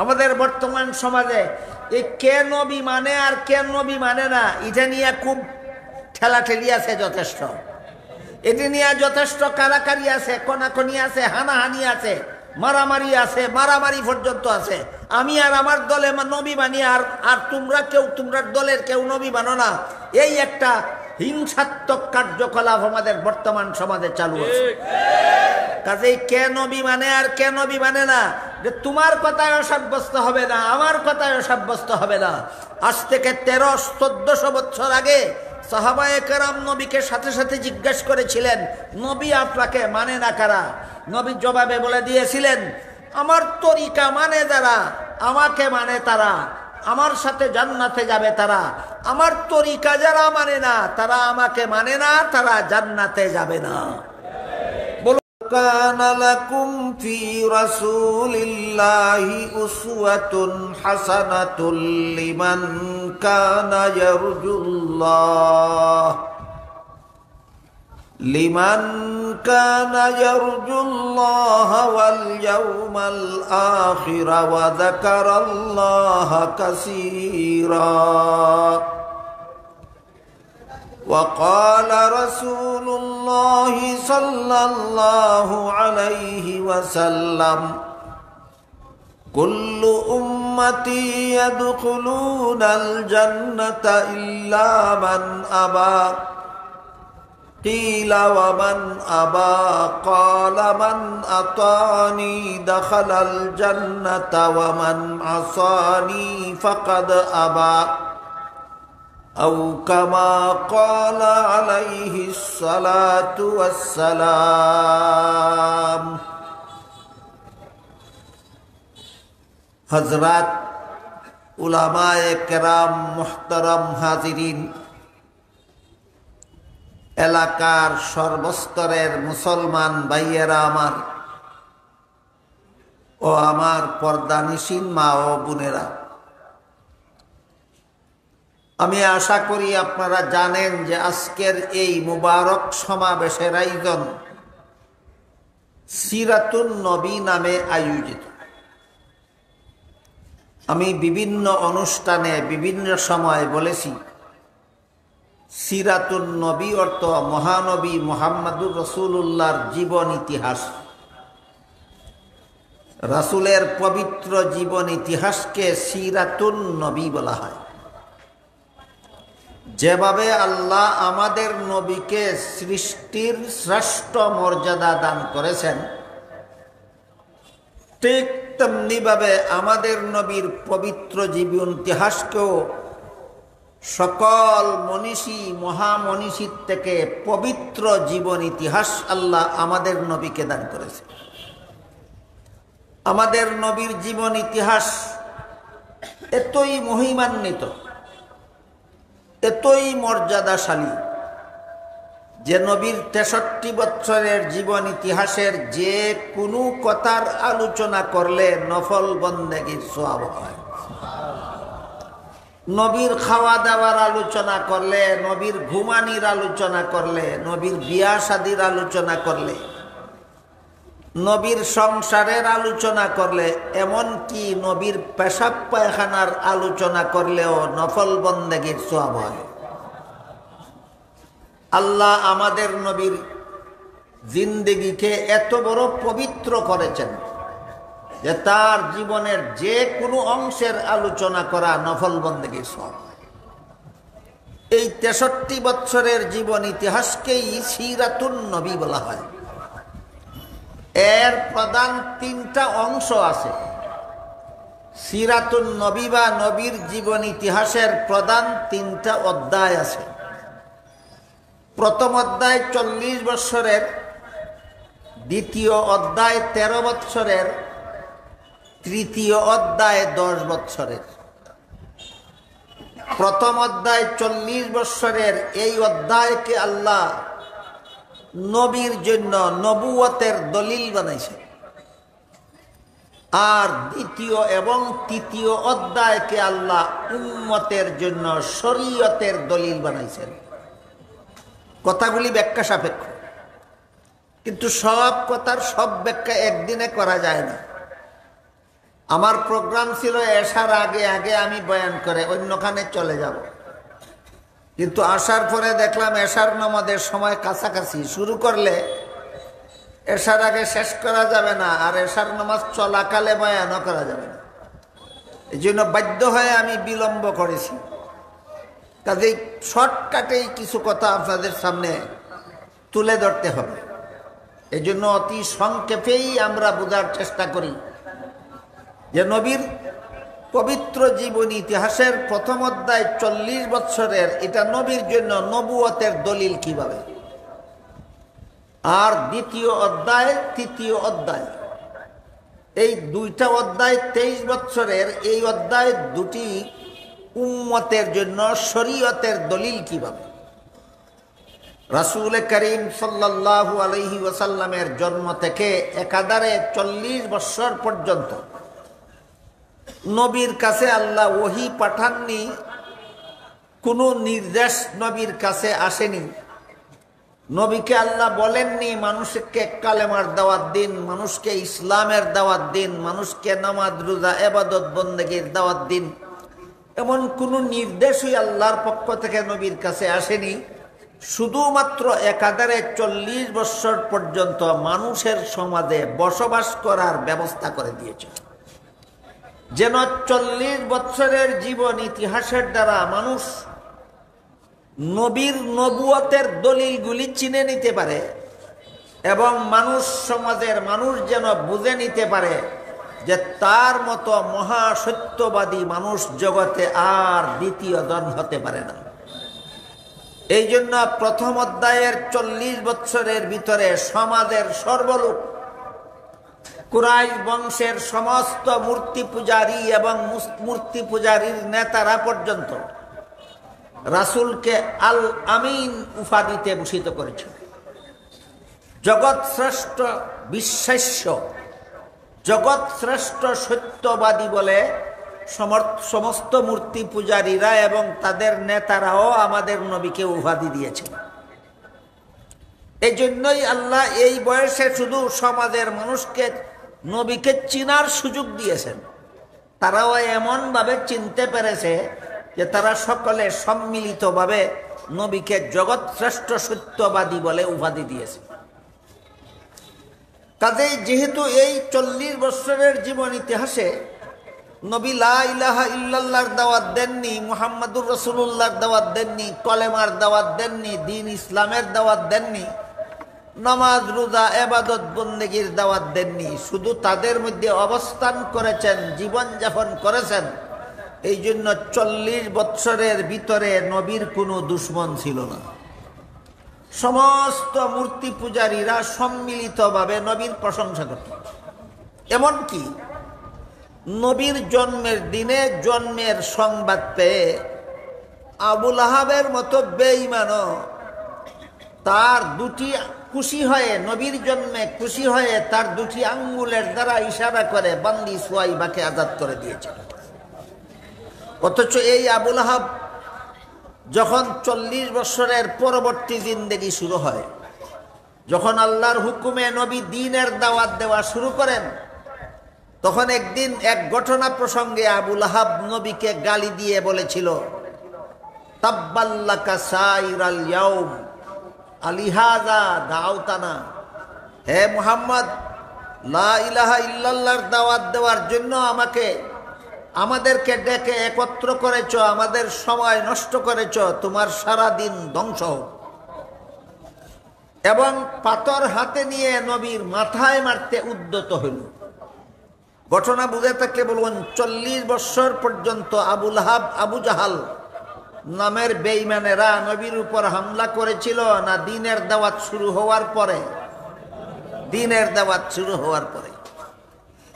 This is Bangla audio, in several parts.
আমাদের বর্তমান সমাজে এই কে নবী মানে আর কে নবী মানে না, এটা নিয়ে খুব ঠেলাঠেলি আছে যথেষ্ট। এটি নিয়ে যথেষ্ট কারাকারি আছে, কনাকনি আছে, হানাহানি আছে, মারামারি আছে, মারামারি পর্যন্ত আছে। আমি আর আমার দলে নবী মানি, আর তোমরা দলের কেউ নবী মানো না, এই একটা হিংসাত্মক কার্যকলাপ আমাদের বর্তমান সমাজে চালু আছে। কাজেই কে নবী মানে আর কে নবী মানে না, যে তোমার কথায় সাব্যস্ত হবে না, আমার কথায় সাব্যস্ত হবে না। আজ থেকে 1300-1400 বছর আগে সাহাবায়ে কেরাম নবীকে সাথে সাথে জিজ্ঞাসা করেছিলেন, নবী আপনাকে মানে না কারা? নবী জবাবে বলে দিয়েছিলেন, আমার তরিকা মানে যারা, আমাকে মানে তারা, আমার সাথে জান্নাতে যাবে তারা। আমার তরিকা যারা মানে না, তারা আমাকে মানে না, তারা জান্নাতে যাবে না। কান লাকুম ফি রাসূলিল্লাহি উসওয়াতুন হাসানাতুল লিমান কানা ইয়ারজুল্লাহ ওয়াল ইয়াউমাল আখির ওয়া যাকারাল্লাহা কাসীরা। وقال رسول الله صلى الله عليه وسلم كل أمتي يدخلون الجنة إلا من أبى قيل ومن أبى قال من أطاعني دخل الجنة ومن عصاني فقد أبى أو كما قال عليه الصلاة والسلام। হযরত উলামায়ে কেরাম, মুহতারাম হাজিরিন, এলাকার সর্বস্তরের মুসলমান ভাইয়েরা আমার ও আমার পর্দানিশীন মা ও বোনেরা, আমি আশা করি আপনারা জানেন যে আজকের এই মুবারক সমাবেশের আয়োজন সিরাতুন নবী নামে আয়োজিত। আমি বিভিন্ন অনুষ্ঠানে বিভিন্ন সময় বলেছি, সিরাতুন নবী অর্থ মহানবী মুহাম্মদুর রাসূলুল্লাহর জীবন ইতিহাস। রাসূলের পবিত্র জীবন ইতিহাসকে সিরাতুন নবী বলা হয়। যেভাবে আল্লাহ আমাদের নবীকে সৃষ্টির শ্রেষ্ঠ মর্যাদা দান করেছেন, ঠিক তেমনিভাবে আমাদের নবীর পবিত্র জীবন ইতিহাসকেও সকল মনীষী মহামনীষীর থেকে পবিত্র জীবন ইতিহাস আল্লাহ আমাদের নবীকে দান করেছে। আমাদের নবীর জীবন ইতিহাস এতই মহিমান্বিত, এতই মর্যাদাশালী যে নবীর 63 বছরের জীবন ইতিহাসের যে কোনো কথার আলোচনা করলে নফল বন্দেগীর সওয়াব হয়। নবীর খাওয়া দাওয়ার আলোচনা করলে, নবীর ঘুমানির আলোচনা করলে, নবীর বিয়া শাদীর আলোচনা করলে, নবীর সংসারের আলোচনা করলে, এমনকি নবীর পেশাব পায়খানার আলোচনা করলেও নফল বন্দেগীর সওয়াব হয়। আল্লাহ আমাদের নবীর জিন্দেগিকে এত বড় পবিত্র করেছেন যে তার জীবনের যে কোনো অংশের আলোচনা করা নফল বন্দেগীর সওয়াব। এই 63 বছরের জীবন ইতিহাসকেই সিরাতুন নবী বলা হয়। এর প্রধান 3টা অংশ আছে। সিরাতুন নবী বা নবীর জীবন ইতিহাসের প্রধান 3টা অধ্যায় আছে। প্রথম অধ্যায় 40 বছরের, দ্বিতীয় অধ্যায় 13 বছরের, তৃতীয় অধ্যায় 10 বছরের। প্রথম অধ্যায় 40 বছরের এই অধ্যায়কে আল্লাহ নবীর জন্য নবুয়তের দলিল বানাইছে, আর দ্বিতীয় এবং তৃতীয় অধ্যায়কে আল্লাহ উম্মতের জন্য শরীয়তের দলিল বানাইছেন। কথাগুলি ব্যাখ্যা সাপেক্ষ, কিন্তু সব কথার সব ব্যাখ্যা একদিনে করা যায় না। আমার প্রোগ্রাম ছিল এশার আগে আগে আমি বয়ান করে অন্যখানে চলে যাব, কিন্তু আসার পরে দেখলাম এশার নামাজের সময় কাছাকাছি, শুরু করলে এশার আগে শেষ করা যাবে না, আর এশার নামাজ চলাকালে বয়ানও করা যাবে না। এই জন্য বাধ্য হয়ে আমি বিলম্ব করেছি। কাজেই শর্টকাটেই কিছু কথা আপনাদের সামনে তুলে ধরতে হবে। এই জন্য অতি সংক্ষেপেই আমরা বোঝার চেষ্টা করি যে নবীর পবিত্র জীবনী ইতিহাসের প্রথম অধ্যায় 40 বছরের, এটা নবীর জন্য নবুয়তের দলিল কিভাবে, আর দ্বিতীয় অধ্যায় তৃতীয় অধ্যায়, এই দুইটা অধ্যায় 23 বছরের, এই অধ্যায় দুটি উম্মতের জন্য শরীয়তের দলিল কিভাবে। রাসূল করিম সাল্লাল্লাহু আলাইহি ওয়াসাল্লামের জন্ম থেকে একাধারে 40 বছর পর্যন্ত নবীর কাছে আল্লাহ ওহী পাঠাননি, কোনো নির্দেশ নবীর কাছে আসেনি। নবীকে আল্লাহ বলেননি মানুষকে কালেমার দাওয়াত দিন, মানুষকে ইসলামের দাওয়াত দিন, মানুষকে নামাজ রোজা ইবাদত বন্দেগীর দাওয়াত দিন, এমন কোনো নির্দেশই আল্লাহর পক্ষ থেকে নবীর কাছে আসেনি। শুধুমাত্র একাধারে 40 বছর পর্যন্ত মানুষের সমাজে বসবাস করার ব্যবস্থা করে দিয়েছে, যেন 40 বছরের জীবন ইতিহাসের দ্বারা মানুষ নবীর নবুয়তের দলিলগুলি চিনে নিতে পারে, এবং মানুষ সমাজের মানুষ যেন বুঝে নিতে পারে যে তার মতো মহাসত্যবাদী মানুষ জগতে আর দ্বিতীয় জন হতে পারে না। এই জন্য প্রথম অধ্যায়ের 40 বছরের ভিতরে সমাজের সর্বলোক, কুরাইশ বংশের সমস্ত মূর্তি পূজারী এবং মূর্তি পূজারীর নেতারা পর্যন্ত রাসূলকে আল আমিন উপাধিতে ভূষিত করেছে। জগৎ শ্রেষ্ঠ বিশ্বাস্য, জগৎ শ্রেষ্ঠ সত্যবাদী বলে সমস্ত মূর্তি পূজারীরা এবং তাদের নেতারাও আমাদের নবীকে উপাধি দিয়েছে। এই জন্যই আল্লাহ এই বয়সে শুধু সমাজের মানুষকে নবীকে চিনার সুযোগ দিয়েছেন। তারাও এমনভাবে চিনতে পেরেছে যে তারা সকলে সম্মিলিতভাবে নবীকে জগৎ শ্রেষ্ঠ সত্যবাদী বলে উপাধি দিয়েছে। কাজেই যেহেতু এই 40 বছরের জীবন ইতিহাসে নবী লা ইলাহা ইল্লাল্লাহর দাওয়াত দেননি, মুহাম্মাদুর রাসূলুল্লাহর দাওয়াত দেননি, কলেমার দাওয়াত দেননি, দ্বীন ইসলামের দাওয়াত দেননি, নামাজ রোজা ইবাদত বন্দেগীর দাওয়াত দেননি, শুধু তাদের মধ্যে অবস্থান করেছেন, জীবন যাপন করেছেন। এই জন্য 40 বছরের ভিতরে নবীর কোনো দুশ্মন ছিল না। সমস্ত মূর্তি পূজারীরা সম্মিলিতভাবে নবীর প্রশংসা করত। এমনকি নবীর জন্মের দিনে জন্মের সংবাদ পেয়ে আবুল আহাবের মতো বেঈমানও তার দুটি খুশি হয়ে, নবীর জন্মে খুশি হয়ে তার দুটি আঙ্গুলের দ্বারা ইশারা করে বান্দি সুয়াইবাকে আজাদ করে দিয়েছিল। অথচ এই আবুল আহাব যখন 40 বছরের পরবর্তী জিন্দেগি শুরু হয়, যখন আল্লাহর হুকুমে নবী দ্বীনের দাওয়াত দেওয়া শুরু করেন, তখন একদিন এক ঘটনা প্রসঙ্গে আবুল আহাব নবীকে গালি দিয়ে বলেছিল, তাব্বাল্লাকা সাইরাল ইয়াউম আলিহাযা দাউতানা, হে মুহাম্মদ, লা ইলাহা ইল্লাল্লাহর দাওয়াত দেওয়ার জন্য আমাদেরকে ডেকে একত্র করেছ, আমাদের সময় নষ্ট করেছ, তোমার সারা দিন ধ্বংস হোক। এবং পাথর হাতে নিয়ে নবীর মাথায় মারতে উদ্যত হইল। ঘটনা বুঝে থাকলে বলুন, 40 বছর পর্যন্ত আবুল আহাব, আবু জাহাল নামের বেঈমানেরা নবীর উপর হামলা করেছিল না দ্বীনের দাওয়াত শুরু হওয়ার পরে? দ্বীনের দাওয়াত শুরু হওয়ার পরে।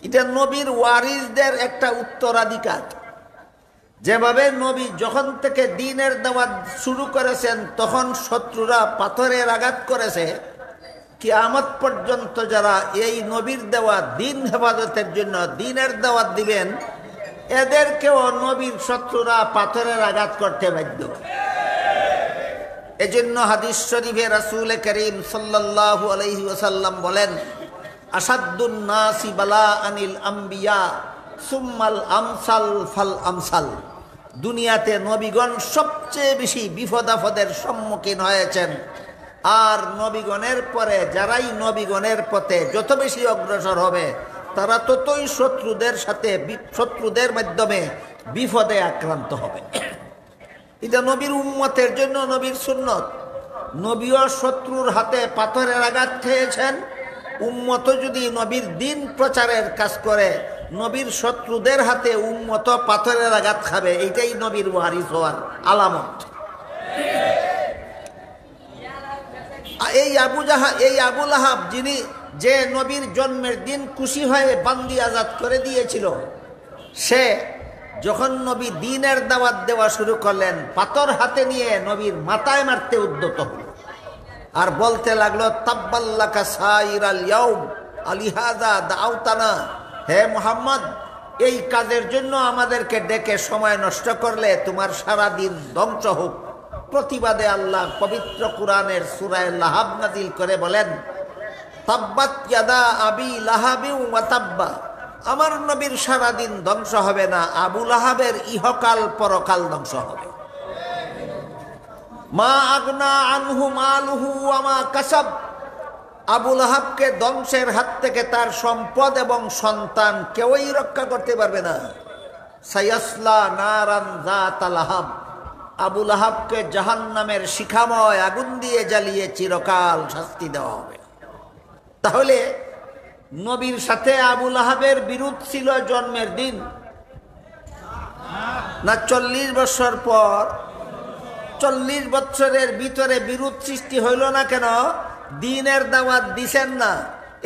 এটা নবীর ওয়ারিসদের একটা উত্তরাধিকার। যেভাবে নবী যখন থেকে দ্বীনের দাওয়াত শুরু করেছেন তখন শত্রুরা পাথরের আঘাত করেছে, কিয়ামত পর্যন্ত যারা এই নবীর দেওয়া দ্বীন হেফাজতের জন্য দ্বীনের দাওয়াত দিবেন, এদেরকেও নবীর শত্রুরা পাথরের আঘাত করতে বাধ্য। এজন্য হাদিস শরীফে রাসূল করিম সাল্লাল্লাহু আলাইহি ওয়াসাল্লাম বলেন, আসাদ্দুন নাসি বালা আনিল আম্বিয়া সুম্মাল আমসাল ফাল আমসাল। দুনিয়াতে নবীগণ সবচেয়ে বেশি বিপদ আপদের সম্মুখীন হয়েছেন, আর নবীগণের পরে যারাই নবীগণের পথে যত বেশি অগ্রসর হবে তারা ততই শত্রুদের মাধ্যমে বিপদে আক্রান্ত হবে। এটা নবীর উম্মতের জন্য নবীর সুন্নত। নবীও শত্রুর হাতে পাথরের আঘাত খেয়েছেন। উম্মত যদি নবীর দিন প্রচারের কাজ করে, নবীর শত্রুদের হাতে উম্মত পাথরের আঘাত খাবে। এইটাই নবীর ওয়ারিস হওয়ার আলামত। এই আবু লাহাব যিনি যে নবীর জন্মের দিন খুশি হয়ে বান্দি আজাদ করে দিয়েছিল, সে যখন নবী দ্বীনের দাওয়াত দেওয়া শুরু করলেন, পাথর হাতে নিয়ে নবীর মাথায় মারতে উদ্যত হল আর বলতে লাগলো, তাব্বাল্লাকা সাইরাল ইয়াউম আলিহাযা দাউতানা। হে মুহাম্মদ, এই কাজের জন্য আমাদেরকে ডেকে সময় নষ্ট করলে তোমার সারা দিন ধ্বংস হোক। প্রতিবাদে আল্লাহ পবিত্র কুরআনের সূরা লাহাব নাযিল করে বলেন, তাব্বাত ইয়াদা আবি লাহাবি ওয়া তাব্বা। আমার নবীর সারা দিন ধ্বংস হবে না, আবু লাহাবের ইহকাল পরকাল ধ্বংস হবে। মা আগনা আনহু মালুহু ওয়া মা কাসাব। আবু লাহাবকে ধ্বংসের হাত থেকে তার সম্পদ এবং সন্তান কেউই রক্ষা করতে পারবে না। সায়াসলা নারান যাতা লাহাব। আবু লাহাবকে জাহান্নামের শিখাময় আগুন দিয়ে জ্বালিয়ে চিরকাল শাস্তি দেওয়া হবে। তাহলে নবীর সাথে আবু লাহাবের বিরোধ ছিল জন্মের দিন না 40 বছর পর? 40 বছরের ভিতরে বিরোধ সৃষ্টি হইল না কেন? দ্বীনের দাওয়াত দিছেন না,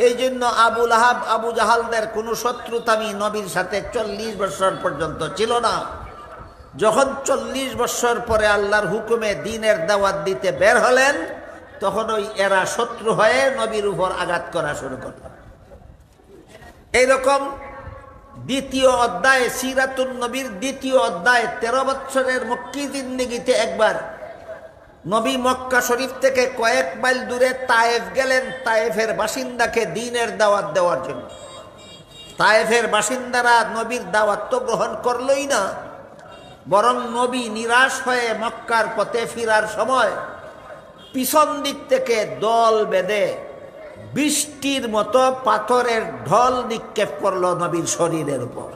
এই জন্য আবু লাহাব আবু জাহালদের কোনো শত্রুতামি নবীর সাথে 40 বছর পর্যন্ত ছিল না। যখন 40 বছর পরে আল্লাহর হুকুমে দ্বীনের দাওয়াত দিতে বের হলেন, তখন ওই এরা শত্রু হয়ে নবীর উপর আঘাত করা শুরু করল। এইরকম দ্বিতীয় অধ্যায়, সিরাতুন নবীর দ্বিতীয় অধ্যায়, 13 বছরের মক্কি জিন্দেগিতে একবার নবী মক্কা শরীফ থেকে কয়েক মাইল দূরে তায়েফ গেলেন, তায়েফের বাসিন্দাকে দ্বীনের দাওয়াত দেওয়ার জন্য। তায়েফের বাসিন্দারা নবীর দাওয়াত তো গ্রহণ করলই না, বরং নবী নিরাশ হয়ে মক্কার পথে ফিরার সময় পিছন দিক থেকে দল বেঁধে বৃষ্টির মতো পাথরের ঢল নিক্ষেপ করল নবীর শরীরের উপর।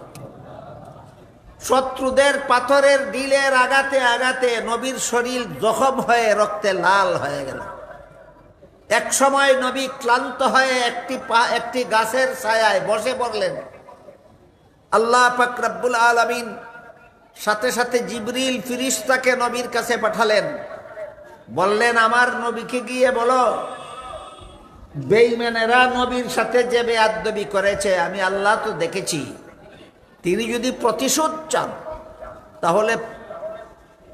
শত্রুদের পাথরের ঢিলের আঘাতে আঘাতে নবীর শরীর জখম হয়ে রক্তে লাল হয়ে গেল। এক সময় নবী ক্লান্ত হয়ে একটি গাছের ছায়ায় বসে পড়লেন। আল্লাহ পাক রব্বুল আলামিন সাথে সাথে জিবরিল ফিরিস্তাকে নবীর কাছে পাঠালেন। বললেন, আমার নবীকে গিয়ে বলো, বেঈমানেরা নবীর সাথে যে বেয়াদবি করেছে আমি আল্লাহ তো দেখেছি। তিনি যদি প্রতিশোধ চান তাহলে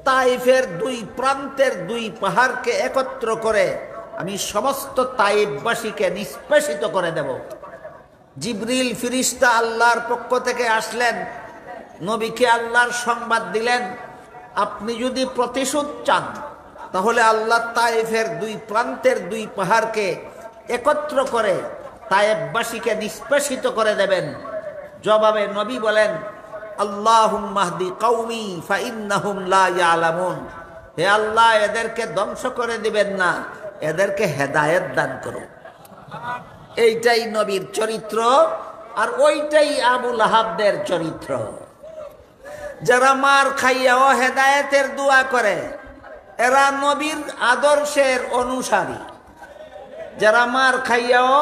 তাইফের 2 প্রান্তের 2 পাহাড়কে একত্র করে আমি সমস্ত তাইফবাসীকে নিষ্পেষিত করে দেব। জিবরিল ফিরিস্তা আল্লাহর পক্ষ থেকে আসলেন, নবীকে আল্লাহর সংবাদ দিলেন, আপনি যদি প্রতিশোধ চান তাহলে আল্লাহ তাইফের 2 প্রান্তের 2 পাহাড়কে একত্র করে তায়েববাসীকে নিষ্পেষিত করে দেবেন। জবাবে নবী বলেন, আল্লাহুম্মা হদি কওমি ফাইন্নাহুম লা ইয়ালামুন। হে আল্লাহ, এদেরকে ধ্বংস করে দিবেন না, এদেরকে হেদায়েত দান করুন। এইটাই নবীর চরিত্র, আর ওইটাই আবু লাহাবদের চরিত্র। যারা মার খাইয়াও হেদায়েতের দোয়া করে, এরা নবীর আদর্শের অনুসারী। যারা মার খাইয়াও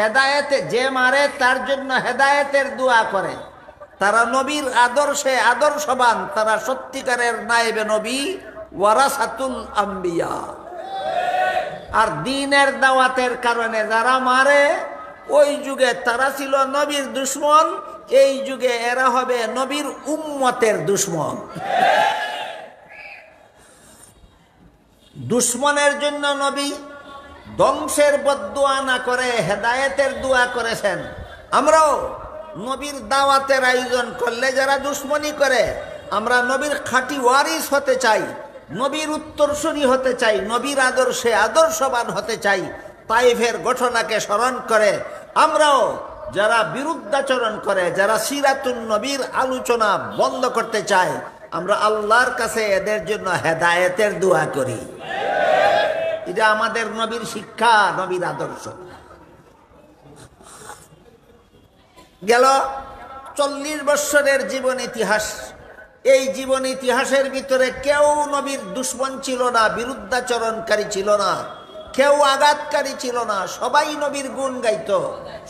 হেদায়েতে, যে মারে তার জন্য হেদায়েতের দোয়া করে, তারা নবীর আদর্শে আদর্শবান, তারা সত্যিকারের নায়েবে নবী, ওয়ারাসাতুল আম্বিয়া। আর দ্বীনের দাওয়াতের কারণে যারা মারে, ওই যুগে তারা ছিল নবীর দুশমন, এই যুগে এরা হবে নবীর উম্মতের দুশমন। দুশমনের জন্য নবী ধ্বংসের বদদুয়া না করে হেদায়েতের দোয়া করেছেন। আমরাও নবীর দাওয়াতের আয়োজন করলে যারা দুশমনি করে, আমরা নবীর খাঁটি ওয়ারিস হতে চাই, নবীর উত্তরসূরি হতে চাই, নবীর আদর্শে আদর্শবান হতে চাই। তাইফের ঘটনাকে স্মরণ করে আমরাও যারা বিরুদ্ধাচরণ করে, যারা সিরাতুন নবীর আলোচনা বন্ধ করতে চায়, আমরা আল্লাহর কাছে এদের জন্য হেদায়েতের দোয়া করি। এটা আমাদের নবীর শিক্ষা, নবীর আদর্শ। গেল 40 বৎসরের জীবন ইতিহাস। এই জীবন ইতিহাসের ভিতরে কেউ নবীর দুশ্মন ছিল না, বিরুদ্ধাচরণকারী ছিল না, কেউ আঘাতকারী ছিল না। সবাই নবীর গুণ গাইত,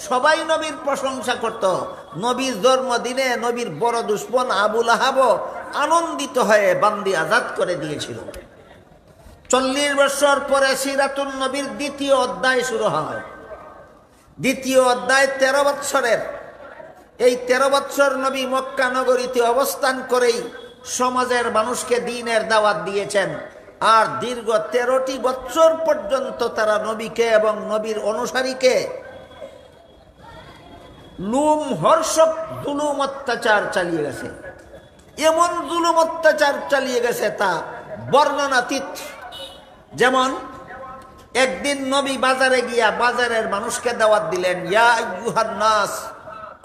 সবাই নবীর প্রশংসা করত। নবীর জন্মদিনে নবীর বড় দুশ্মন আবু লাহাব আনন্দিত হয়ে বান্দি আজাদ করে দিয়েছিল। 40 বছর পরে সিরাতুন নবীর দ্বিতীয় অধ্যায় শুরু হয়। দ্বিতীয় অধ্যায় 13 বৎসরের। এই 13 বৎসর নবী মক্কা নগরীতে অবস্থান করেই সমাজের মানুষকে দ্বীনের দাওয়াত দিয়েছেন। আর দীর্ঘ 13টি বৎসর পর্যন্ত তারা নবীকে এবং নবীর অনুসারীকে লুম হর্ষক জুলুম অত্যাচার চালিয়ে গেছে। এমন জুলুম অত্যাচার চালিয়ে গেছে তা বর্ণনাতীত। যেমন একদিন নবী বাজারে গিয়া বাজারের মানুষকে দাওয়াত দিলেন, ইয়া আইয়ুহান নাস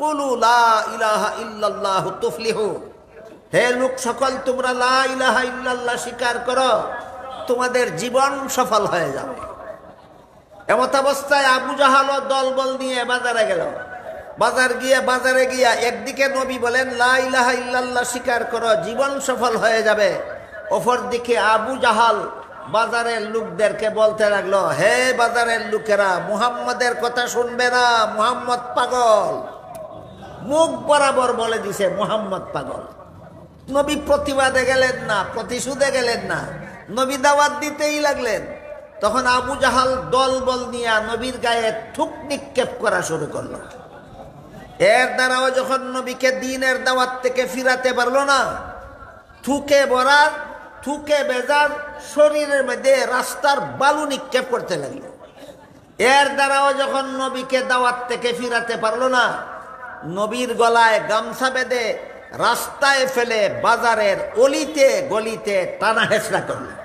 কুলু লা ইলাহা ইল্লাল্লাহু তুফলিহু। হে লোক সকল, তোমরা লা ইলাহা ইল্লাল্লাহ স্বীকার করো, তোমাদের জীবন সফল হয়ে যাবে। এমত অবস্থায় আবু জাহাল দলবল নিয়ে বাজারে গেল। বাজারে গিয়া একদিকে নবী বলেন লা ইলাহা ইল্লাল্লাহ স্বীকার করো, জীবন সফল হয়ে যাবে। অপরদিকে আবু জাহাল বাজারের লোকদেরকে বলতে লাগলো, হে বাজারের লোকেরা, মুহাম্মদের কথা শুনবে না, মুহাম্মদ পাগল। মুখ বরাবর বলে দিছে মুহাম্মদ পাগল। নবী প্রতিবাদে গেলেন না, প্রতিশোধে গেলেন না, নবী দাওয়াত দিতেই লাগলেন। তখন আবু জাহাল দলবল নিয়ে নবীর গায়ে থুক নিক্ষেপ করা শুরু করলো। এর দ্বারাও যখন নবীকে দ্বীনের দাওয়াত থেকে ফিরাতে পারলো না, থুকে বেজার শরীরের মধ্যে রাস্তার বালু নিক্ষেপ করতে লাগলো। এর দ্বারাও যখন নবীকে দাওয়াত থেকে ফিরাতে পারলো না, নবীর গলায় গামছা বেঁধে রাস্তায় ফেলে বাজারের অলিতে গলিতে টানা হেঁচড়া করলেন।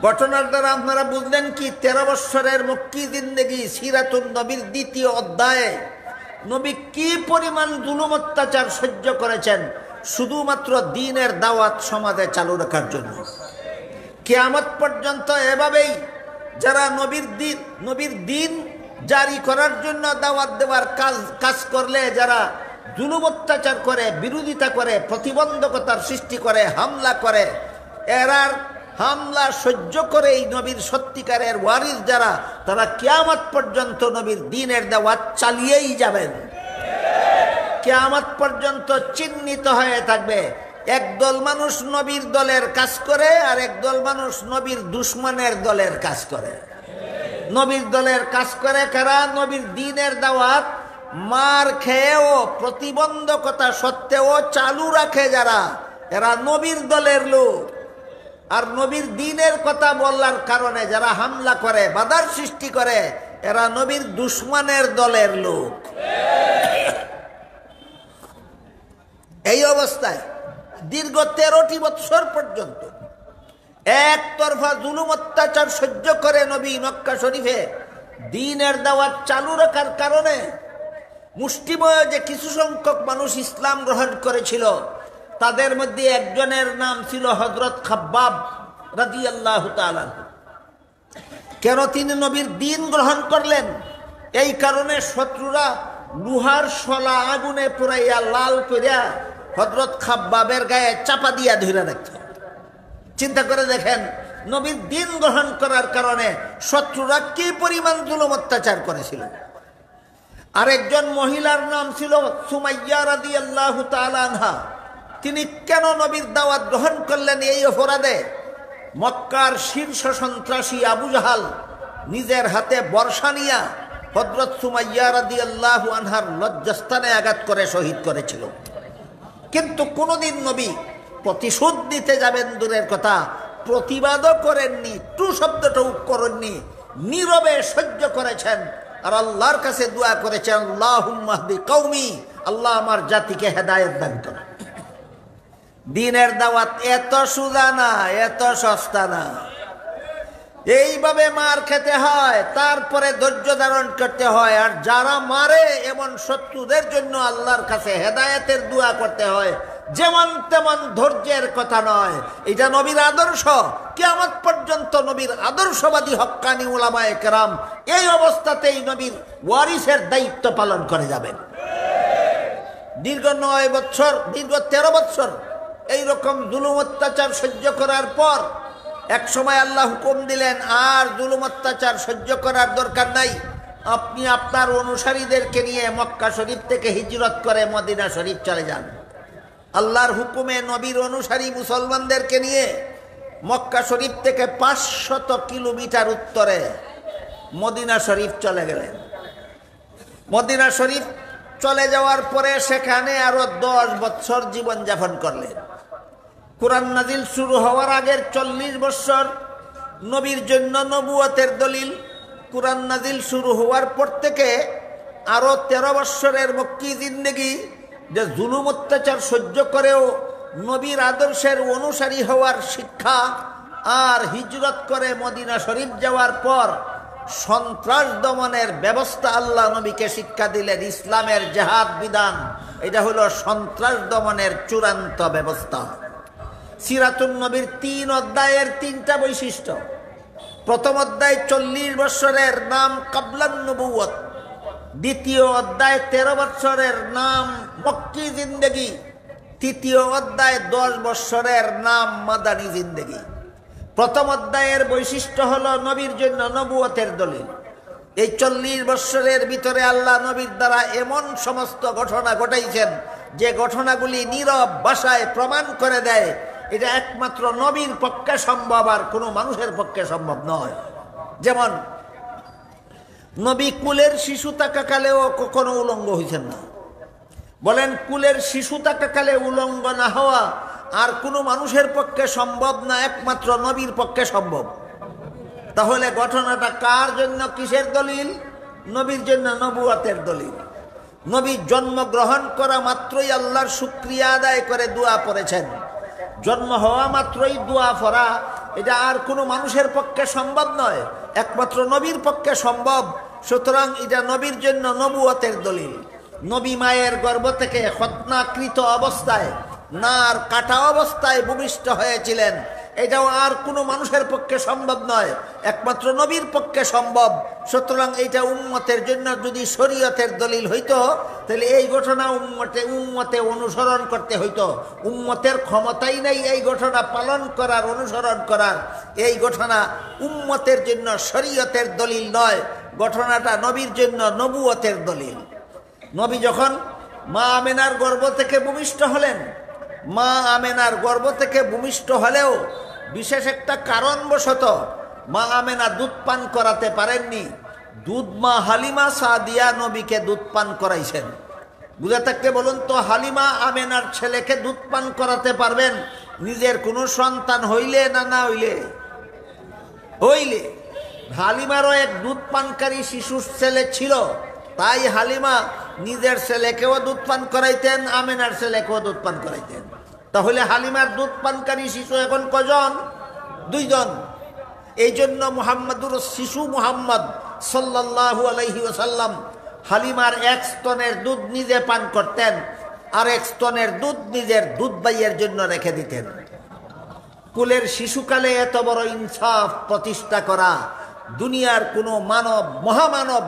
ঘটনার দ্বারা আপনারা বুঝলেন কি 13 বৎসরের মক্কি জিন্দেগি সিরাতুন নবীর দ্বিতীয় অধ্যায়ে নবী কি পরিমাণ জুলুম অত্যাচার সহ্য করেছেন শুধুমাত্র দ্বীনের দাওয়াত সমাজে চালু রাখার জন্য। কিয়ামত পর্যন্ত এভাবেই যারা নবীর দ্বীন জারি করার জন্য দাওয়াত দেওয়ার কাজ করলে, যারা জুলুম অত্যাচার করে, বিরোধিতা করে, প্রতিবন্ধকতার সৃষ্টি করে, হামলা করে, এরার হামলা সহ্য করে এই নবীর সত্যিকারের ওয়ারিস যারা, তারা কিয়ামত পর্যন্ত নবীর দ্বীনের দাওয়াত চালিয়েই যাবেন। কিয়ামত পর্যন্ত চিহ্নিত হয়ে থাকবে একদল মানুষ নবীর দলের কাজ করে আর একদল মানুষ নবীর দুশ্মনের দলের কাজ করে। নবীর দলের কাজ করে কারা? নবীর দ্বীনের দাওয়াত মার খেয়েও প্রতিবন্ধকতা সত্ত্বেও চালু রাখে যারা, এরা নবীর দলের লোক। আর নবীর দ্বীনের কথা বলার কারণে যারা হামলা করে, বাধার সৃষ্টি করে, এরা নবীর দুশ্মনের দলের লোক। এই অবস্থায় দীর্ঘ 13টি বৎসর পর্যন্ত একতরফা জুলুম অত্যাচার সহ্য করে নবী মক্কা শরীফে দ্বীনের দাওয়াত চালু রাখার কারণে মুষ্টিময় যে কিছু সংখ্যক মানুষ ইসলাম গ্রহণ করেছিল, তাদের মধ্যে একজনের নাম ছিল হযরত খাব্বাব রাদিয়াল্লাহু তাআলা। কেন তিনি নবীর দ্বীন গ্রহণ করলেন? এই কারণে শত্রুরা লোহার শলা আগুনে পুরাইয়া লাল করিয়া হযরত খাব্বাবের গায়ে চাপা দিয়া ধরে রাখত। চিন্তা করে দেখেন, নবীর দ্বীন গ্রহণ করার কারণে শত্রুরা কি পরিমাণ জুলুম অত্যাচার করেছিল। আরেকজন মহিলার নাম ছিল সুমাইয়া রাদিয়াল্লাহু তাআলা আনহা। তিনি কেন নবীর দাওয়াত গ্রহণ করলেন? এই অপরাধে মক্কার শীর্ষ সন্ত্রাসী আবু জাহাল নিজের হাতে বর্ষা নিয়া হযরত সুমাইয়া রাদিয়াল্লাহু আনহার লজ্জাস্থানে আঘাত করে শহীদ করেছিল। কিন্তু কোনোদিন নবী প্রতিশোধ দিতে যাবেন দূরের কথা, প্রতিবাদও করেননি, টু শব্দটাও করেননি, নীরবে সহ্য করেছেন আর আল্লাহর কাছে দোয়া করেছেন, আল্লাহুম্মা হদি কওমি, আল্লাহ আমার জাতিকে হেদায়েত দান করুন। দ্বীনের দাওয়াত এত সোজা না, এত সস্তা না। এইভাবে মার খেতে হয়, তারপরে ধৈর্য ধারণ করতে হয়। আর যারা মারে এমন শত্রুদের জন্য আল্লাহর কাছে হেদায়েতের দোয়া করতে হয়। যেমন তেমন ধৈর্যের কথা নয়, এটা নবীর আদর্শ। কিয়ামত পর্যন্ত নবীর আদর্শবাদী হক্কানি উলামায়ে কেরাম এই অবস্থাতেই নবীর ওয়ারিসের দায়িত্ব পালন করে যাবেন। দীর্ঘ 9 বছর, দীর্ঘ 13 বছর এইরকম জুলুম অত্যাচার সহ্য করার পর এক সময় আল্লাহ হুকুম দিলেন, আর জুলুম অত্যাচার সহ্য করার দরকার নাই, আপনি আপনার অনুসারীদেরকে নিয়ে মক্কা শরীফ থেকে হিজরত করে মদিনা শরীফ চলে যান। আল্লাহর হুকুমে নবীর অনুসারী মুসলমানদেরকে নিয়ে মক্কা শরীফ থেকে 500 কিলোমিটার উত্তরে মদিনা শরীফ চলে গেলেন। মদিনা শরীফ চলে যাওয়ার পরে সেখানে আরো 10 বছর জীবনযাপন করলেন। কুরআন নাজিল শুরু হওয়ার আগের 40 বছর নবীর জন্য নবুয়তের দলিল। কুরআন নাজিল শুরু হওয়ার পর থেকে আরো 13 বছরের মক্কি জিন্দেগি, যে জুলুম অত্যাচার সহ্য করেও নবীর আদর্শের অনুসারী হওয়ার শিক্ষা। আর হিজরত করে মদিনা শরীফ যাওয়ার পর সন্ত্রাস দমনের ব্যবস্থা আল্লাহ নবীকে শিক্ষা দিলেন। ইসলামের জিহাদ বিধান, এটা হলো সন্ত্রাস দমনের চূড়ান্ত ব্যবস্থা। সিরাতুন নবীর 3 অধ্যায়ের 3টা বৈশিষ্ট্য। প্রথম অধ্যায় 40 বছরের নাম কাবলান নবুয়ত, দ্বিতীয় অধ্যায় 13 বছরের নাম মক্কি জিন্দেগি, তৃতীয় অধ্যায় 10 বছরের নাম মাদানী জিন্দেগি। প্রথম অধ্যায়ের বৈশিষ্ট্য হলো নবীর জন্য নবুয়তের দলিল। এই 40 বছরের ভিতরে আল্লাহ নবীর দ্বারা এমন সমস্ত ঘটনা ঘটাইছেন যে ঘটনাগুলি নীরব ভাষায় প্রমাণ করে দেয় এটা একমাত্র নবীর পক্ষে সম্ভব, আর কোনো মানুষের পক্ষে সম্ভব নয়। যেমন নবী কুলের শিশু থাকাকালেও কখনো উলঙ্গ হয়েছেন না। বলেন, কুলের শিশু থাকাকালে উলঙ্গ না হওয়া আর কোনো মানুষের পক্ষে সম্ভব না, একমাত্র নবীর পক্ষে সম্ভব। তাহলে ঘটনাটা কার জন্য কিসের দলিল? নবীর জন্য নবুয়তের দলিল। নবী জন্মগ্রহণ করা মাত্রই আল্লাহর শুকরিয়া আদায় করে দোয়া পড়েছেন। জন্ম হওয়া মাত্রই দোয়া পড়া এটা আর কোনো মানুষের পক্ষে সম্ভব নয়, একমাত্র নবীর পক্ষে সম্ভব। সুতরাং এটা নবীর জন্য নবুয়তের দলিল। নবী মায়ের গর্ভ থেকে খতনাকৃত অবস্থায়, নার কাটা অবস্থায় ভূমিষ্ঠ হয়েছিলেন, এটাও আর কোনো মানুষের পক্ষে সম্ভব নয়, একমাত্র নবীর পক্ষে সম্ভব। সুতরাং এইটা উম্মতের জন্য যদি শরীয়তের দলিল হইতো তাহলে এই ঘটনা উম্মতে অনুসরণ করতে হইতো। উম্মতের ক্ষমতাই নেই এই ঘটনা পালন করার, অনুসরণ করার। এই ঘটনা উম্মতের জন্য শরীয়তের দলিল নয়, ঘটনাটা নবীর জন্য নবুয়তের দলিল। নবী যখন মা আমেনার গর্ভ থেকে ভূমিষ্ঠ হলেন, মা আমেনার গর্ভ থেকে ভূমিষ্ঠ হলেও বিশেষ একটা কারণবশত মা আমেনা দুধ পান করাতে পারেননি। দুধ মা হালিমা সাদিয়া নবীকে দুধ পান করাইছেন। বুঝে থাকতে বলুন তো, হালিমা আমেনার ছেলেকে দুধ পান করাতে পারবেন নিজের কোনো সন্তান হইলে না না হইলে? হইলে। হালিমারও এক দুধ পানকারী শিশুর ছেলে ছিল, তাই হালিমা নিজের ছেলেকেও দুধ পান করাইতেন, আমেনার ছেলেকেও দুধ পান করাইতেন। তাহলে হালিমার দুধ পানকারী শিশু এখন কজন? 2 জন। এই জন্য মুহাম্মদুর শিশু মুহাম্মদ সাল্লাল্লাহু আলাইহি ওয়াসাল্লাম হালিমার 1 স্তনের দুধ নিজে পান করতেন, আর 1 স্তনের দুধ নিজের দুধ ভাইয়ের জন্য রেখে দিতেন। কুলের শিশুকালে এত বড় ইনসাফ প্রতিষ্ঠা করা দুনিয়ার কোনো মানব, মহামানব,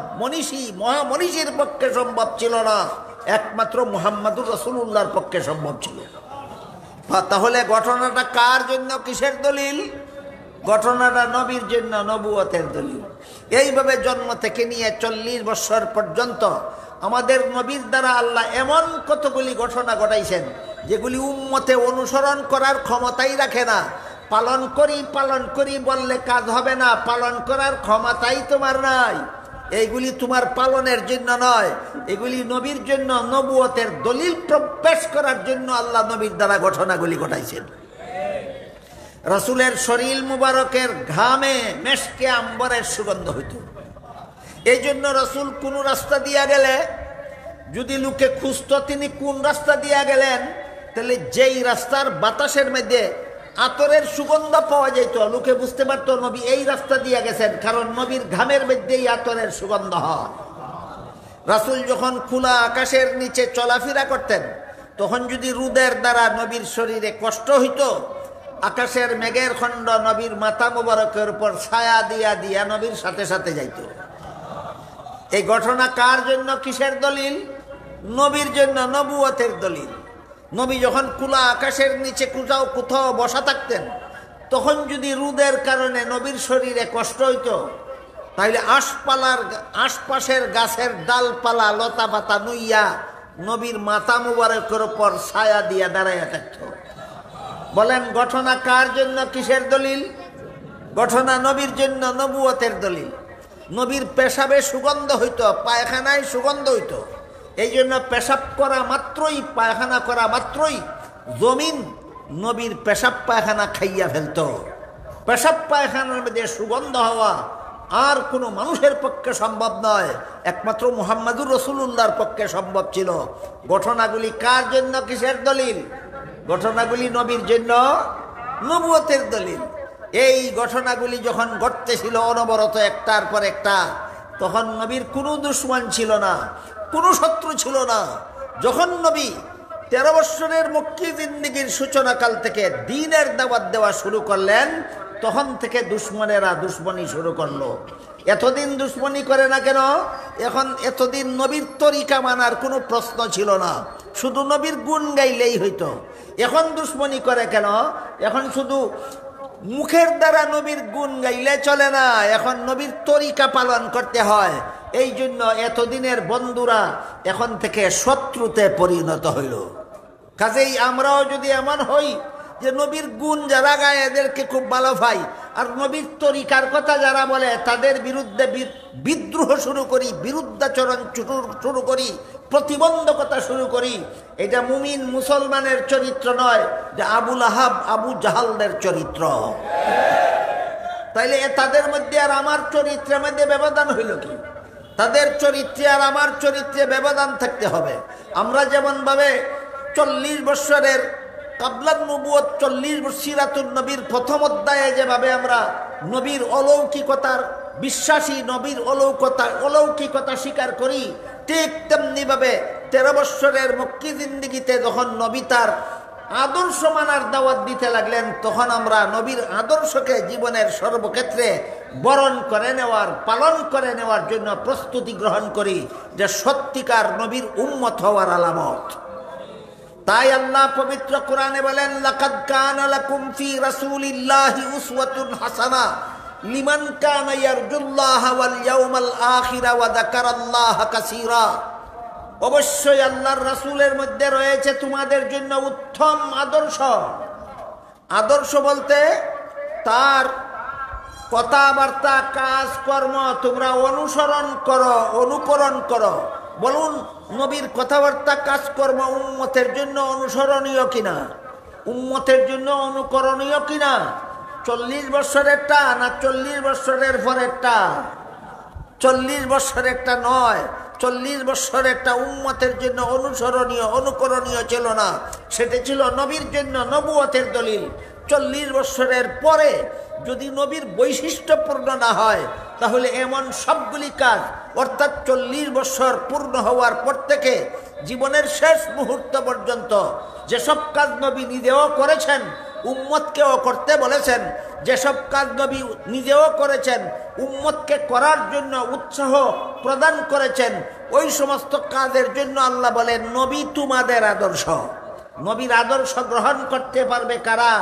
মহামনীষীর পক্ষে সম্ভব ছিল না, একমাত্র মুহাম্মদুর রাসূলুল্লাহর পক্ষে সম্ভব ছিল। তাহলে ঘটনাটা কার জন্য কিসের দলিল? ঘটনাটা নবীর জন্য নবুয়তের দলিল। এইভাবে জন্ম থেকে নিয়ে 40 বছর পর্যন্ত আমাদের নবীর দ্বারা আল্লাহ এমন কতগুলি ঘটনা ঘটাইছেন যেগুলি উম্মতে অনুসরণ করার ক্ষমতাই রাখে না। পালন করি বললে কাজ হবে না, পালন করার ক্ষমতাই তোমার নাই। এইগুলি তোমার পালনের জন্য নয়, এগুলি নবীর জন্য নবুয়তের দলিল পেশ করার জন্য আল্লাহ নবীর দ্বারা ঘটনাগুলি ঘটাইছেন। রাসূলের শরীর মুবারকের ঘামে মেশকে আম্বরের সুগন্ধ হইত। এই জন্য রাসূল কোন রাস্তা দিয়া গেলে যদি লোকে খুঁজত তিনি কোন রাস্তা দিয়া গেলেন, তাহলে যেই রাস্তার বাতাসের মধ্যে আতরের সুগন্ধ পাওয়া যেত, লোকে বুঝতে পারতো নবী এই রাস্তা দিয়ে গেছেন, কারণ নবীর ঘামের মধ্যেই আতরের সুগন্ধ হয়। রাসূল যখন খোলা আকাশের নিচে চলাফেরা করতেন, তখন যদি রোদের দ্বারা নবীর শরীরে কষ্ট হইত, আকাশের মেঘের খণ্ড নবীর মাথা মোবারকের উপর ছায়া দিয়া দিয়া নবীর সাথে সাথে যাইত। এই ঘটনা কার জন্য, কিসের দলিল? নবীর জন্য, নবুয়তের দলিল। নবী যখন খোলা আকাশের নিচে কোথাও কোথাও বসা থাকতেন, তখন যদি রোদের কারণে নবীর শরীরে কষ্ট হইত, তাহলে আশপাশের গাছের ডালপালা লতা পাতা নুইয়া নবীর মাথা মুবারকের উপর ছায়া দিয়া দাঁড়াইয়া থাকত। বলেন ঘটনা কার জন্য, কিসের দলিল? ঘটনা নবীর জন্য, নবুয়তের দলিল। নবীর পেশাবে সুগন্ধ হইত, পায়খানায় সুগন্ধ হইত। এই জন্য পেশাব করা মাত্রই, পায়খানা করা মাত্রই জমিন নবীর পেশাব পায়খানা খাইয়া ফেলত। পেশাব পায়খানার মধ্যে সুগন্ধ হওয়া আর কোনো মানুষের পক্ষে সম্ভব নয়, একমাত্র মুহাম্মাদুর রাসূলুল্লাহর পক্ষে সম্ভব ছিল। ঘটনাগুলি কার জন্য, কিসের দলিল? ঘটনাগুলি নবীর জন্য, নবুয়তের দলিল। এই ঘটনাগুলি যখন ঘটতেছিল অনবরত একটার পর একটা, তখন নবীর কোনো দুশমন ছিল না, কোনো শত্রু ছিল না। যখন নবী 13 বৎসরের মক্কি জিন্দেগীর সূচনাকাল থেকে দ্বীনের দাওয়াত দেওয়া শুরু করলেন, তখন থেকে দুশ্মনেরা দুশ্মনী শুরু করলো। এতদিন দুশ্মনী করে না কেন? এখন এতদিন নবীর তরিকা মানার কোনো প্রশ্ন ছিল না, শুধু নবীর গুণ গাইলেই হইতো। এখন দুশ্মনী করে কেন? এখন শুধু মুখের দ্বারা নবীর গুণ গাইলে চলে না, এখন নবীর তরিকা পালন করতে হয়। এই জন্য এতদিনের বন্ধুরা এখন থেকে শত্রুতে পরিণত হইল। কাজেই আমরাও যদি এমন হই যে নবীর গুণ যারা গায় এদেরকে খুব ভালো পাই, আর নবীর তরিকার কথা যারা বলে তাদের বিরুদ্ধে বিদ্রোহ শুরু করি, বিরুদ্ধাচরণ শুরু করি, প্রতিবন্ধকতা শুরু করি, এটা মুমিন মুসলমানের চরিত্র নয়, যে আবুল আহাব আবু জাহালদের চরিত্র। তাইলে তাদের মধ্যে আর আমার চরিত্রের মধ্যে ব্যবধান হইল কি? তাদের চরিত্রে আর আমার চরিত্রে ব্যবধান থাকতে হবে। আমরা যেমন ভাবে 40 বৎসরের কাবলান নবুয়ত, 40 সিরাতুন নবীর প্রথম অধ্যায়ে যেভাবে আমরা নবীর অলৌকিকতার বিশ্বাসী, নবীর অলৌকিকতা স্বীকার করি, ঠিক তেমনি ভাবে 13 বৎসরের মক্কি জিন্দেগিতে যখন নবী তার আদর্শ মানার দাওয়াত দিতে লাগলেন, তখন আমরা নবীর আদর্শকে জীবনের সর্বক্ষেত্রে বরণ করে নেওয়ার, পালন করে নেওয়ার জন্য প্রস্তুতি গ্রহণ করি, যে সত্যিকার নবীর উম্মত হওয়ার আলামত। তাই আল্লাহ পবিত্র কোরআনে বলেন, লাকাদ কানা লাকুম ফি রাসূলিল্লাহি উসওয়াতুন হাসানাহ লিমান কানা ইয়ারজুল্লাহ ওয়াল ইয়াউমাল আখিরা ওয়া যাকারাল্লাহা কাসীরা। অবশ্যই আল্লাহর রাসূলের মধ্যে রয়েছে তোমাদের জন্য উত্তম আদর্শ। আদর্শ বলতে তার কথাবার্তা, কাজকর্ম তোমরা অনুসরণ করো, অনুকরণ করো। বলুন, নবীর কথাবার্তা কাজকর্ম উম্মতের জন্য অনুসরণীয় কিনা, উম্মতের জন্য অনুকরণীয় কিনা? 40 বৎসরেরটা না 40 বৎসরের পরেরটা? 40 বৎসরেরটা নয়, 40 বৎসরেরটা উম্মতের জন্য অনুসরণীয়, অনুকরণীয় ছিল না, সেটা ছিল নবীর জন্য নবুয়তের দলিল। 40 বৎসরের পরে যদি নবীর বৈশিষ্ট্যপূর্ণ না হয়, তাহলে এমন সবগুলি কাজ, অর্থাৎ 40 বৎসর পূর্ণ হওয়ার পর থেকে জীবনের শেষ মুহূর্ত পর্যন্ত যেসব কাজ নবী নিজেও করেছেন, উম্মতকেও করতে বলেছেন, যেসব কাজ নবী নিজেও করেছেন, উম্মতকে করার জন্য উৎসাহ প্রদান করেছেন, ওই সমস্ত কাজের জন্য আল্লাহ বলেন, নবী তোমাদের আদর্শ। নবীর আদর্শ গ্রহণ করতে পারবে কারা?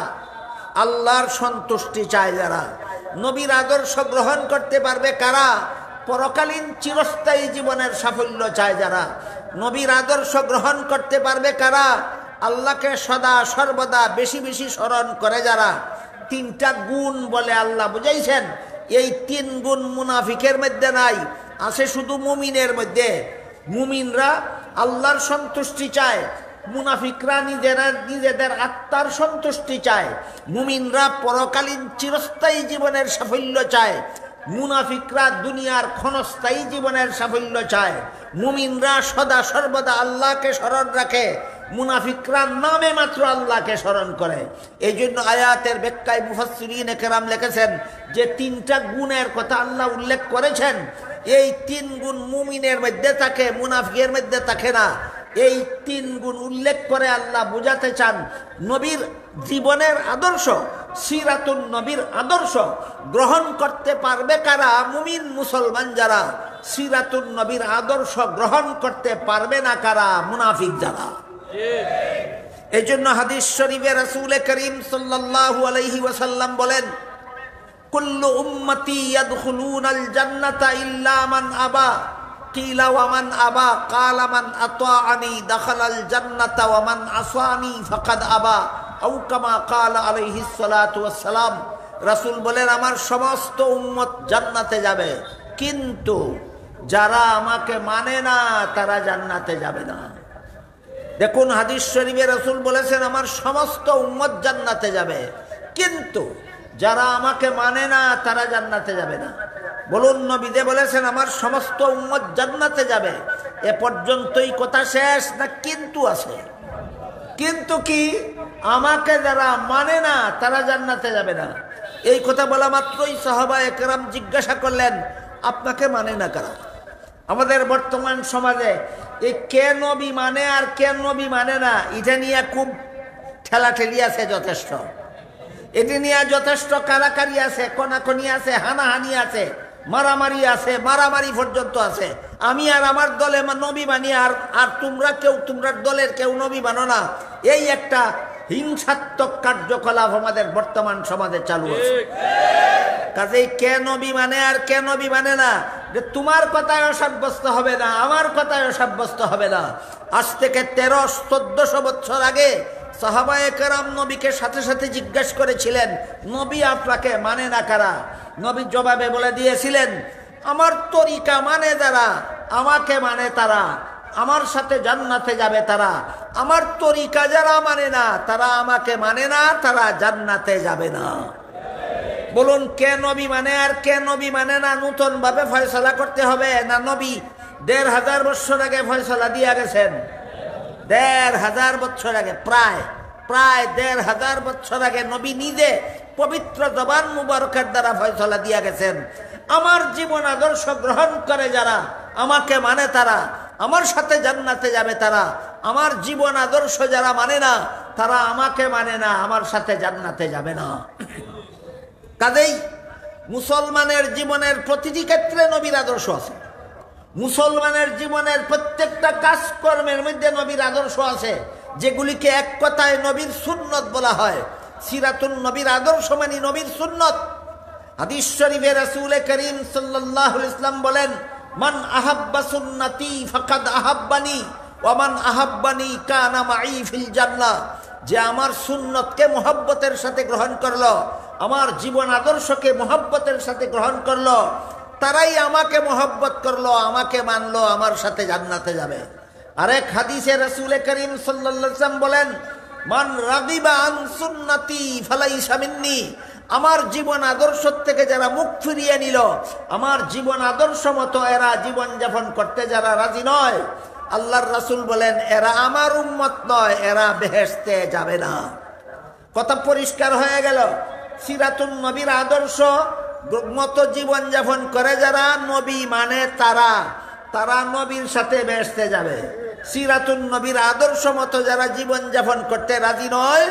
আল্লাহর সন্তুষ্টি চায় যারা। নবীর আদর্শ গ্রহণ করতে পারবে কারা? পরকালীন চিরস্থায়ী জীবনের সাফল্য চায় যারা। নবীর আদর্শ গ্রহণ করতে পারবে কারা? আল্লাহকে সদা সর্বদা বেশি বেশি স্মরণ করে যারা। 3টা গুণ বলে আল্লাহ বুঝাইছেন, এই 3 গুণ মুনাফিকের মধ্যে নাই, আছে শুধু মুমিনের মধ্যে। মুমিনরা আল্লাহর সন্তুষ্টি চায়, মুনাফিকরা নিজেদের আত্মার সন্তুষ্টি চায়। মুমিনরা পরকালীন চিরস্থায়ী জীবনের সাফল্য চায়, মুনাফিকরা দুনিয়ার ক্ষণস্থায়ী জীবনের সাফল্য চায়। মুমিনরা সদা সর্বদা আল্লাহকে স্মরণ রাখে, মুনাফিকরা নামে মাত্র আল্লাহকে স্মরণ করে। এই জন্য আয়াতের ব্যাখ্যায় মুফাসসিরিনে কেরাম লিখেছেন যে তিনটা গুণের কথা আল্লাহ উল্লেখ করেছেন, এই তিন গুণ মুমিনের মধ্যে থাকে, মুনাফিকের মধ্যে থাকে না। এই তিন গুণ উল্লেখ করে আল্লাহ বোঝাতে চান নবীর জীবনের আদর্শ, সিরাতুন নবীর আদর্শ গ্রহণ করতে পারবে কারা? মুমিন মুসলমান যারা। সিরাতুন নবীর আদর্শ গ্রহণ করতে পারবে না কারা? মুনাফিক যারা। এই জন্য হাদিস শরীফে রাসূল করিম সাল্লাল্লাহু আলাইহি ওয়াসাল্লাম বলেন, কুল্লু উম্মতি ইয়াদখুলুনাল জান্নাতা ইল্লা মান আবা। কিলা ওয়া মান আবা? কালা মান আতাআনি দাখালাল জান্নাতা ওয়া মান আসানি ফাকাদ আবা, আও কামা কালা আলাইহিস সালাতু ওয়াস সালাম। রাসূল বলেন, আমার সমস্ত উম্মত জান্নাতে যাবে, কিন্তু যারা আমাকে মানে না তারা জান্নাতে যাবে না। দেখুন হাদিস শরীফে রাসূল বলেছেন আমার সমস্ত উম্মত জান্নাতে যাবে, কিন্তু যারা আমাকে মানে না তারা জান্নাতে যাবে না। বলুন, নবী যে বলেছেন আমার সমস্ত উম্মত জান্নাতে যাবে, এ পর্যন্তই কথা শেষ না কিন্তু আছে? কিন্তু কি? আমাকে যারা মানে না তারা জান্নাতে যাবে না। এই কথা বলা মাত্রই সাহাবায়ে কেরাম জিজ্ঞাসা করলেন, আপনাকে মানে না কারা? আমাদের বর্তমান সমাজে এই কে নবী মানে আর কে নবী মানে না, এটা নিয়ে খুব ঠেলাঠেলি আছে যথেষ্ট। এটি নিয়ে যথেষ্ট কারাকারি আছে, কনাকনি আছে, হানাহানি আছে, মারামারি আছে, মারামারি পর্যন্ত আছে। আমি আর আমার দলে নবী মানি, আর তোমরা কেউ তোমরা দলের কেউ নবী মানো না। এই একটা হিংসাত্মক কার্যকলাপ আমাদের বর্তমান সমাজে চালু আছে। কাজেই কে নবী মানে আর কে নবী মানে না, যে তোমার কথায় সাব্যস্ত হবে না, আমার কথায় সাব্যস্ত হবে না। আজ থেকে 1300-1400 বছর আগে সাহাবায়ে কেরাম নবীকে সাথে সাথে জিজ্ঞাসা করেছিলেন, নবী আপনাকে মানে না কারা? নবী জবাবে বলে দিয়েছিলেন, আমার তরিকা মানে যারা, আমাকে মানে তারা, আমার সাথে জান্নাতে যাবে তারা। আমার তরিকা যারা মানে না তারা আমাকে মানে না, তারা জান্নাতে যাবে না। বলুন, কে নবী মানে আর কে নবী মানে না নতুন ভাবে ফয়সালা করতে হবে না? নবী 1500 বছর আগে ফয়সালা দিয়ে গেছেন। 1500 বছর আগে, প্রায় 1500 বছর আগে নবী নিজে পবিত্র জবান মুবারকের দ্বারা ফয়সালা দিয়ে গেছেন। আমার জীবন আদর্শ গ্রহণ করে যারা আমাকে মানে তারা, আমার সাথে জান্নাতে যাবে তারা। আমার জীবন আদর্শ যারা মানে না তারা আমাকে মানে না, আমার সাথে জান্নাতে যাবে না। কাজেই মুসলমানের জীবনের প্রতিটি ক্ষেত্রে নবীর আদর্শ আছে। মুসলমানের জীবনের প্রত্যেকটা কাজকর্মের মধ্যে নবীর আদর্শ আছে, যেগুলিকে এক কথায় নবীর সুন্নত বলা হয়। সিরাতুন নবীর আদর্শ মানে নবীর সুন্নত। হাদিস শরীফে রাসূল করিম সাল্লাল্লাহু আলাইহি ওয়াসাল্লাম বলেন, মান আহাব্বা সুন্নতি ফাকাদ আহাব্বানি ওয়া মান আহাব্বানি কানা মাই ফিল জান্নাহ। যে আমার সুন্নতকে মুহাব্বতের সাথে গ্রহণ করলো, আমার জীবন আদর্শকে মুহাব্বতের সাথে গ্রহণ করলো, তারাই আমাকে মুহাব্বত করলো, আমাকে মানলো, আমার সাথে জান্নাতে যাবে। আরেক হাদিসে রাসূল করিম সাল্লাল্লাহু আলাইহি ওয়াসাল্লাম বলেন, মান রাগিবা আন সুন্নতি ফালাইসা মিন্নি। আমার জীবন আদর্শ থেকে যারা মুখ ফিরিয়ে নিল, আমার জীবন আদর্শ মতো এরা জীবন যাপন করতে যারা রাজি নয়, আল্লাহর রাসূল বলেন এরা আমার উম্মত নয়, এরা বেহেশতে যাবে না। কথা পরিষ্কার হয়ে গেল। সিরাতুন নবীর আদর্শ মতো জীবন যাপন করে যারা নবী মানে তারা নবীর সাথে বেহেশতে যাবে। সিরাতুন নবীর আদর্শ মতো যারা জীবন যাপন করতে রাজি নয়,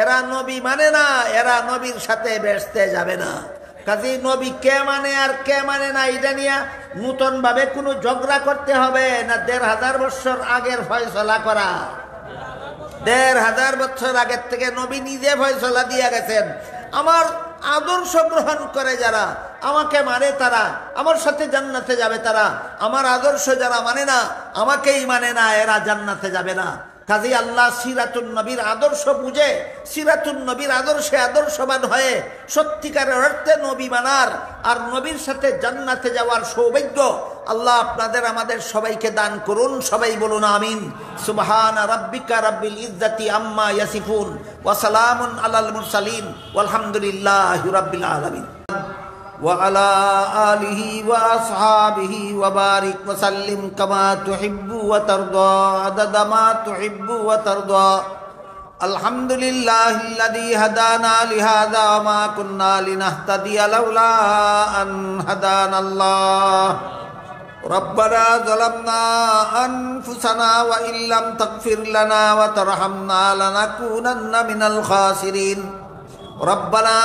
এরা নবী মানে না, এরা নবীর সাথে বেহেশতে যাবে না। কাজী নবী কে মানে আর কে মানে না, এটা নিয়ে নতুন ভাবে কোনো ঝগড়া করতে হবে না। 1500 বছর আগের ফয়সালা করা, 1500 বছর আগের থেকে নবী নিজে ফয়সালা দিয়ে গেছেন। আমার আদর্শ গ্রহণ করে যারা আমাকে মানে তারা আমার সাথে জান্নাতে যাবে তারা। আমার আদর্শ যারা মানে না, আমাকেই মানে না, এরা জান্নাতে যাবে না। কাজী আল্লাহ সিরাতুন নবীর আদর্শ বুঝে, সিরাতুন নবীর আদর্শে আদর্শবান হয়ে সত্যিকারের অর্থে নবী মানার আর নবীর সাথে জান্নাতে যাওয়ার সৌভাগ্য আল্লাহ আপনাদের আমাদের সবাইকে দান করুন। সবাই বলুন আমিন। সুবহান রাব্বিকা রাব্বিল ইজ্জাতি আম্মা ইয়াসিফুন ওয়া সালামুন আলাল মুরসালিন ওয়ালহামদুলিল্লাহি রাব্বিল আলামিন। وعلى آله وأصحابه وبارك وسلم كما تحب وترضى عدد ما تحب وترضى الحمد لله الذي هدانا لهذا وما كنا لنهتدي لولا أن هدانا الله ربنا ظلمنا أنفسنا وإن لم تغفر لنا وترحمنا لنكونن من الخاسرين ربنا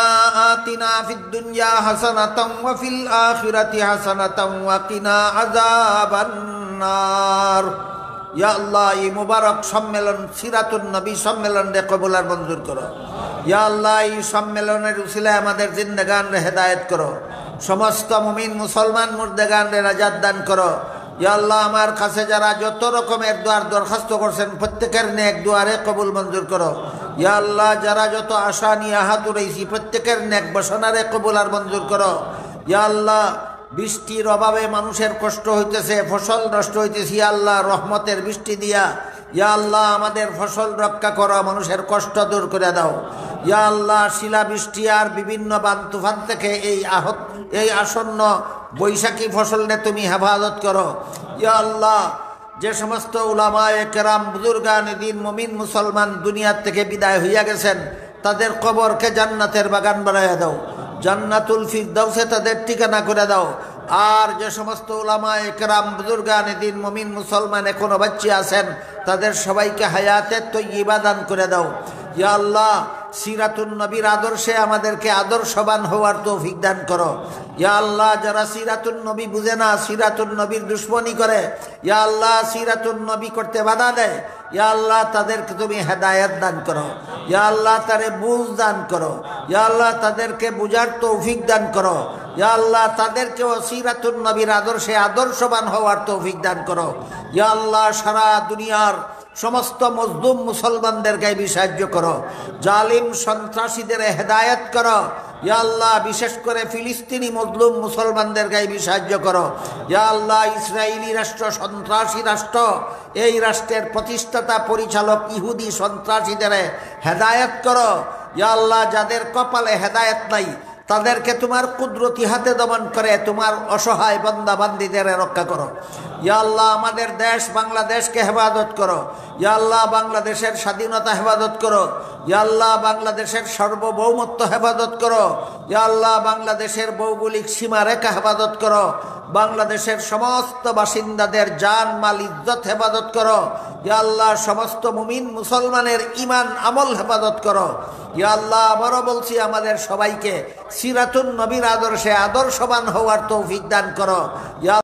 آتنا في الدنيا حسنة وفي الآخرة حسنة وقنا عذاب النار ইয়া আল্লাহ এই মুবারক সম্মেলন সিরাতুন নবী সম্মেলন রে কবুল আর মঞ্জুর করো। ইয়া আল্লাহ এই সম্মেলনের উসিলায় আমাদের জিন্দেগান রে হেদায়েত করো, সমস্ত মুমিন মুসলমান মুর্দেগান রে নাজাত দান করো। ইয়া আল্লাহ আমার কাছে যারা যত রকমের দোয়ার দরখাস্ত করছেন প্রত্যেকের নেক দোয়ারে কবুল মঞ্জুর করো। ইয়া আল্লাহ যারা যত আশা নিয়ে হাত উড়াইছি প্রত্যেকের নেক বাসনারে কবুল আর মঞ্জুর করো। ইয়া আল্লাহ বৃষ্টির অভাবে মানুষের কষ্ট হইতেছে, ফসল নষ্ট হইতেছে, ইয়া আল্লাহ রহমতের বৃষ্টি দিয়া ইয়া আল্লাহ আমাদের ফসল রক্ষা করো, মানুষের কষ্ট দূর করে দাও। ইয়া আল্লাহ শিলা বৃষ্টি আর বিভিন্ন বান তুফান থেকে এই আসন্ন বৈশাখী ফসলকে তুমি হেফাজত করো। ইয়া আল্লাহ যে সমস্ত উলামায়ে কেরাম বুজুর্গানে দ্বীন মুমিন মুসলমান দুনিয়ার থেকে বিদায় হইয়া গেছেন তাদের কবরকে জান্নাতের বাগান বানাইয়া দাও, জান্নাতুল ফিরদাউসে তাদের ঠিকানা করে দাও। আর যে সমস্ত উলামায়ে কেরাম বুজুর্গানে দ্বীন মুমিন মুসলমান এখনো বাচ্চা আছেন তাদের সবাইকে হায়াতে তয়্যিবা দান করে দাও। ইয়া আল্লাহ সিরাতুন নবীর আদর্শে আমাদেরকে আদর্শবান হওয়ার তৌফিক দান করো। ইয়া আল্লাহ যারা সিরাতুন নবী বুঝে না, সিরাতুন নবীর দুশ্মনী করে, ইয়া আল্লাহ সিরাতুন নবী করতে বাধা দেয়, ইয়া আল্লাহ তাদেরকে তুমি হেদায়েত দান করো। ইয়া আল্লাহ তারে বুঝ দান করো। ইয়া আল্লাহ তাদেরকে বুঝার তৌফিক দান করো। ইয়া আল্লাহ তাদেরকেও সিরাতুন নবীর আদর্শে আদর্শবান হওয়ার তৌফিক দান করো। ইয়া আল্লাহ সারা দুনিয়ার সমস্ত মজলুম মুসলমানদের গায়ে সাহায্য করো, জালিম সন্ত্রাসীদের হেদায়েত করো। ইয়া আল্লাহ বিশেষ করে ফিলিস্তিনি মজলুম মুসলমানদের গায়ে সাহায্য করো। ইয়া আল্লাহ ইসরায়েলি রাষ্ট্র সন্ত্রাসী রাষ্ট্র, এই রাষ্ট্রের প্রতিষ্ঠাতা পরিচালক ইহুদি সন্ত্রাসীদের হেদায়েত করো। ইয়া আল্লাহ যাদের কপালে হেদায়েত নাই তাদেরকে তোমার কুদরতি হাতে দমন করে তোমার অসহায় বান্দা বান্দীদের রক্ষা করো। ইয়া আল্লাহ আমাদের দেশ বাংলাদেশকে হেফাজত করো। ইয়া আল্লাহ বাংলাদেশের স্বাধীনতা হেফাজত করো। ইয়া আল্লাহ বাংলাদেশের সার্বভৌমত্ব হেফাজত করো। ইয়া আল্লাহ বাংলাদেশের ভৌগোলিক সীমারেখা হেফাজত করো। বাংলাদেশের সমস্ত বাসিন্দাদের জান মাল ইজ্জত হেফাজত করো। ইয়া আল্লাহ সমস্ত মুমিন মুসলমানের ঈমান আমল হেফাজত করো। ইয়া আল্লাহ আবারও বলছি আমাদের সবাইকে সিরাতুন নবীর আদর্শে আদর্শবান হওয়ার তৌফিক দান করো। ইয়া